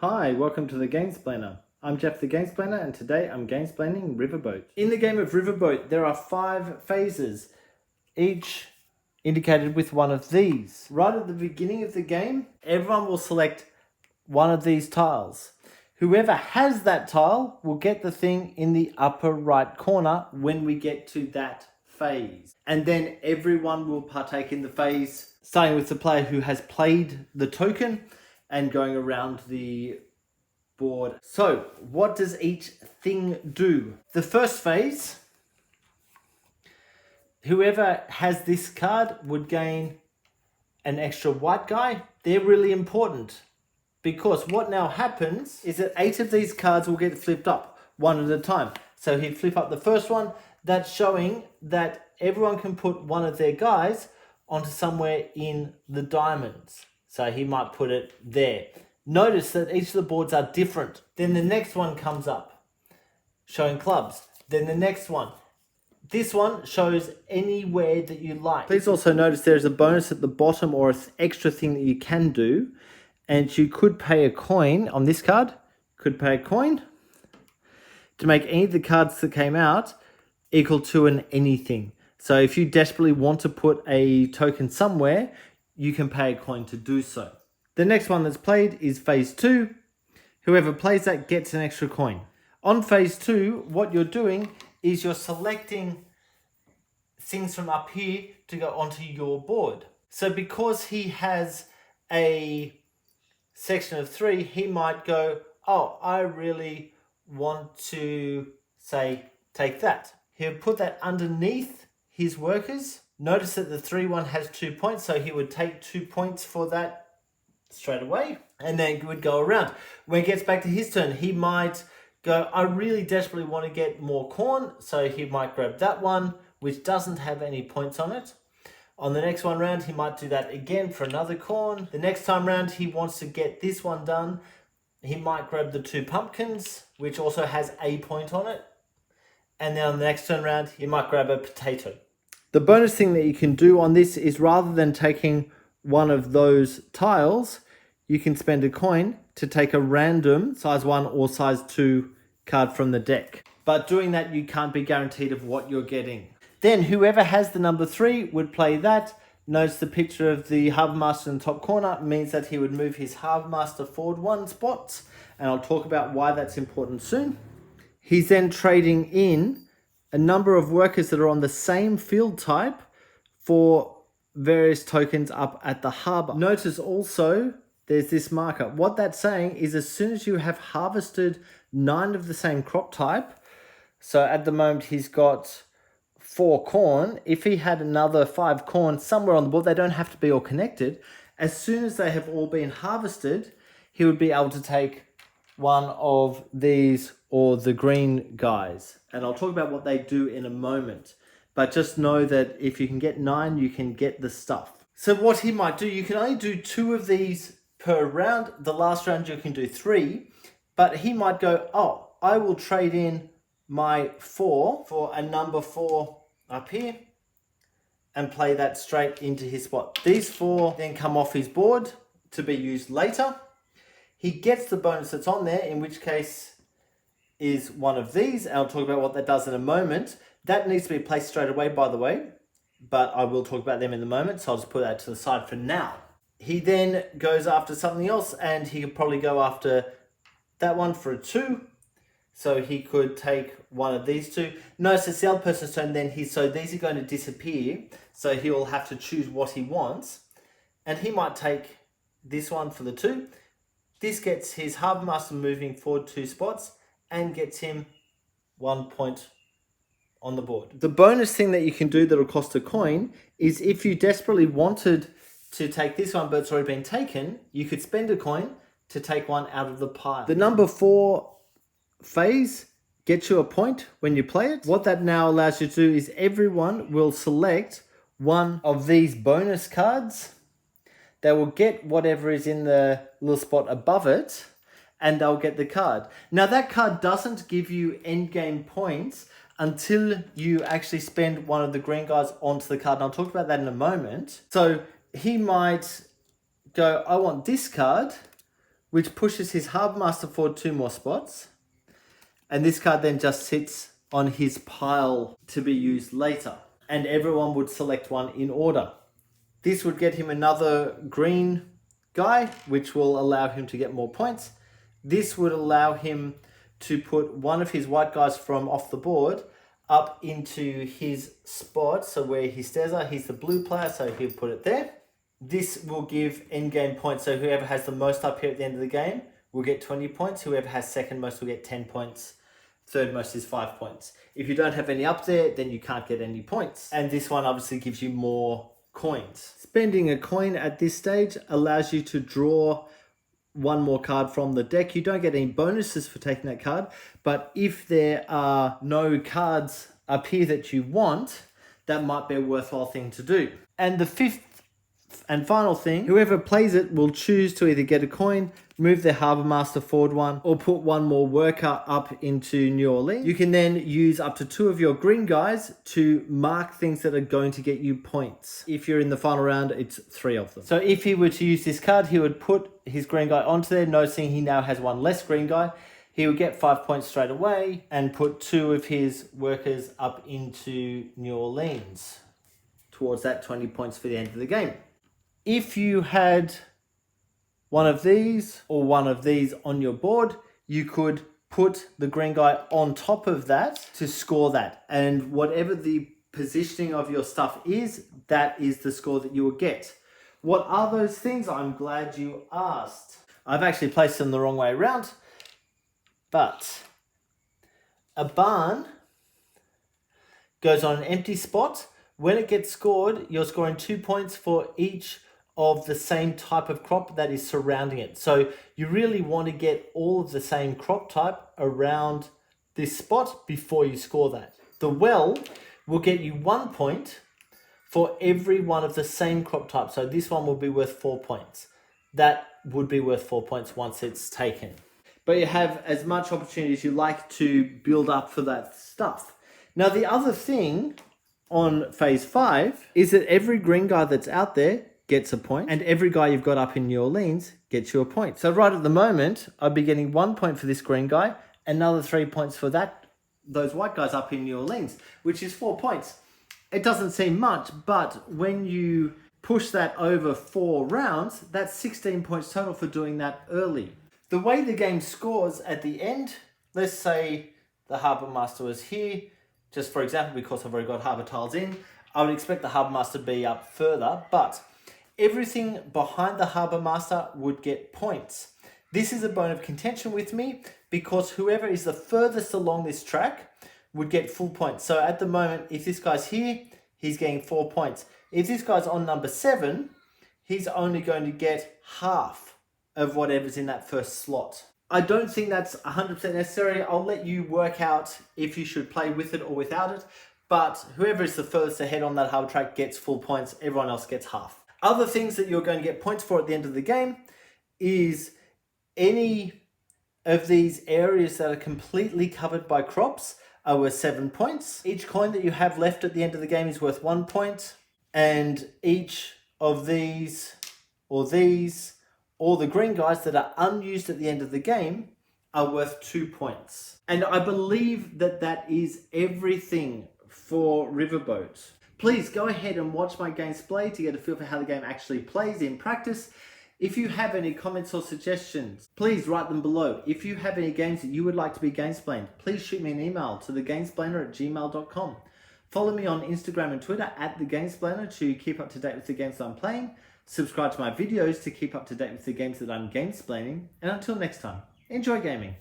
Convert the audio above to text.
Hi, welcome to the Gamesplainer. I'm Jeff the Gamesplainer and today I'm Gamesplaining Riverboat. In the game of Riverboat there are 5 phases, each indicated with one of these. Right at the beginning of the game, everyone will select one of these tiles. Whoever has that tile will get the thing in the upper right corner when we get to that phase. And then everyone will partake in the phase, starting with the player who has played the token and going around the board. So, what does each thing do? The first phase, whoever has this card would gain an extra white guy. They're really important because what now happens is that 8 of these cards will get flipped up one at a time. So he'd flip up the first one. That's showing that everyone can put one of their guys onto somewhere in the diamonds. So he might put it there. Notice that each of the boards are different. Then the next one comes up, showing clubs. Then the next one. This one shows anywhere that you like. Please also notice there's a bonus at the bottom or an extra thing that you can do. And you could pay a coin on this card. Could pay a coin to make any of the cards that came out equal to an anything. So if you desperately want to put a token somewhere, you can pay a coin to do so. The next one that's played is phase 2. Whoever plays that gets an extra coin. On phase 2, what you're doing is you're selecting things from up here to go onto your board. So because he has a section of 3, he might go, oh, I really want to, say, take that. He'll put that underneath his workers. Notice that the 3 one has 2 points, so he would take 2 points for that straight away, and then would go around. When it gets back to his turn, he might go, I really desperately want to get more corn, so he might grab that one, which doesn't have any points on it. On the next one round, he might do that again for another corn. The next time round, he wants to get this one done. He might grab the 2 pumpkins, which also has a point on it. And then on the next turn round, he might grab a potato. The bonus thing that you can do on this is rather than taking one of those tiles, you can spend a coin to take a random size 1 or size 2 card from the deck. But doing that, you can't be guaranteed of what you're getting. Then whoever has the number 3 would play that. Notice the picture of the Harbour Master in the top corner means that he would move his Harbour Master forward 1 spot. And I'll talk about why that's important soon. He's then trading in a number of workers that are on the same field type for various tokens up at the harbour. Notice also there's this marker. What that's saying is as soon as you have harvested 9 of the same crop type, so at the moment he's got 4 corn. If he had another 5 corn somewhere on the board, they don't have to be all connected. As soon as they have all been harvested, he would be able to take one of these or the green guys. And I'll talk about what they do in a moment. But just know that if you can get 9, you can get the stuff. So what he might do, you can only do 2 of these per round. The last round you can do 3. But he might go, oh, I will trade in my 4 for a number 4 up here and play that straight into his spot. These 4 then come off his board to be used later. He gets the bonus that's on there, in which case is one of these. And I'll talk about what that does in a moment. That needs to be placed straight away, by the way, but I will talk about them in a moment, so I'll just put that to the side for now. He then goes after something else, and he could probably go after that one for a 2. So he could take one of these 2. Notice it's the other person's turn, then so these are going to disappear, so he will have to choose what he wants. And he might take this one for the 2. This gets his Harbour Master moving forward 2 spots and gets him 1 point on the board. The bonus thing that you can do that'll cost a coin is if you desperately wanted to take this one but it's already been taken, you could spend a coin to take one out of the pile. The number 4 phase gets you a point when you play it. What that now allows you to do is everyone will select one of these bonus cards. They will get whatever is in the little spot above it, and they'll get the card. Now that card doesn't give you endgame points until you actually spend one of the green guys onto the card. And I'll talk about that in a moment. So he might go, I want this card, which pushes his Harbour Master forward 2 more spots. And this card then just sits on his pile to be used later. And everyone would select one in order. This would get him another green guy, which will allow him to get more points. This would allow him to put one of his white guys from off the board up into his spot. So where his stairs are, he's the blue player, so he'll put it there. This will give endgame points. So whoever has the most up here at the end of the game will get 20 points. Whoever has second most will get 10 points. Third most is 5 points. If you don't have any up there, then you can't get any points. And this one obviously gives you more coins. Spending a coin at this stage allows you to draw one more card from the deck. You don't get any bonuses for taking that card, but if there are no cards up here that you want, that might be a worthwhile thing to do. And the fifth and final thing, whoever plays it will choose to either get a coin, move their Harbour Master forward 1, or put one more worker up into New Orleans. You can then use up to 2 of your green guys to mark things that are going to get you points. If you're in the final round, it's 3 of them. So if he were to use this card, he would put his green guy onto there, noticing he now has 1 less green guy. He would get 5 points straight away and put 2 of his workers up into New Orleans towards that 20 points for the end of the game. If you had one of these or one of these on your board, you could put the green guy on top of that to score that. And whatever the positioning of your stuff is, that is the score that you will get. What are those things? I'm glad you asked. I've actually placed them the wrong way around, but a barn goes on an empty spot. When it gets scored, you're scoring 2 points for each of the same type of crop that is surrounding it. So you really want to get all of the same crop type around this spot before you score that. The well will get you 1 point for every one of the same crop type. So this one will be worth 4 points. That would be worth 4 points once it's taken. But you have as much opportunity as you like to build up for that stuff. Now the other thing on phase 5 is that every green guy that's out there gets a point, and every guy you've got up in New Orleans gets you a point. So right at the moment, I'd be getting 1 point for this green guy, another 3 points for those white guys up in New Orleans, which is 4 points. It doesn't seem much, but when you push that over 4 rounds, that's 16 points total for doing that early. The way the game scores at the end, let's say the Harbour Master was here, just for example, because I've already got Harbour tiles in, I would expect the Harbour Master to be up further, but everything behind the Harbour Master would get points. This is a bone of contention with me because whoever is the furthest along this track would get full points. So at the moment, if this guy's here, he's getting 4 points. If this guy's on number 7, he's only going to get half of whatever's in that first slot. I don't think that's 100% necessary. I'll let you work out if you should play with it or without it. But whoever is the furthest ahead on that harbour track gets full points. Everyone else gets half. Other things that you're going to get points for at the end of the game is any of these areas that are completely covered by crops are worth 7 points. Each coin that you have left at the end of the game is worth 1 point. And each of these, or the green guys that are unused at the end of the game are worth 2 points. And I believe that that is everything for Riverboat. Please go ahead and watch my gameplay to get a feel for how the game actually plays in practice. If you have any comments or suggestions, please write them below. If you have any games that you would like to be Gamesplained, please shoot me an email to thegamesplainer@gmail.com. Follow me on Instagram and Twitter @thegamesplainer to keep up to date with the games that I'm playing. Subscribe to my videos to keep up to date with the games that I'm gamesplaining. And until next time, enjoy gaming.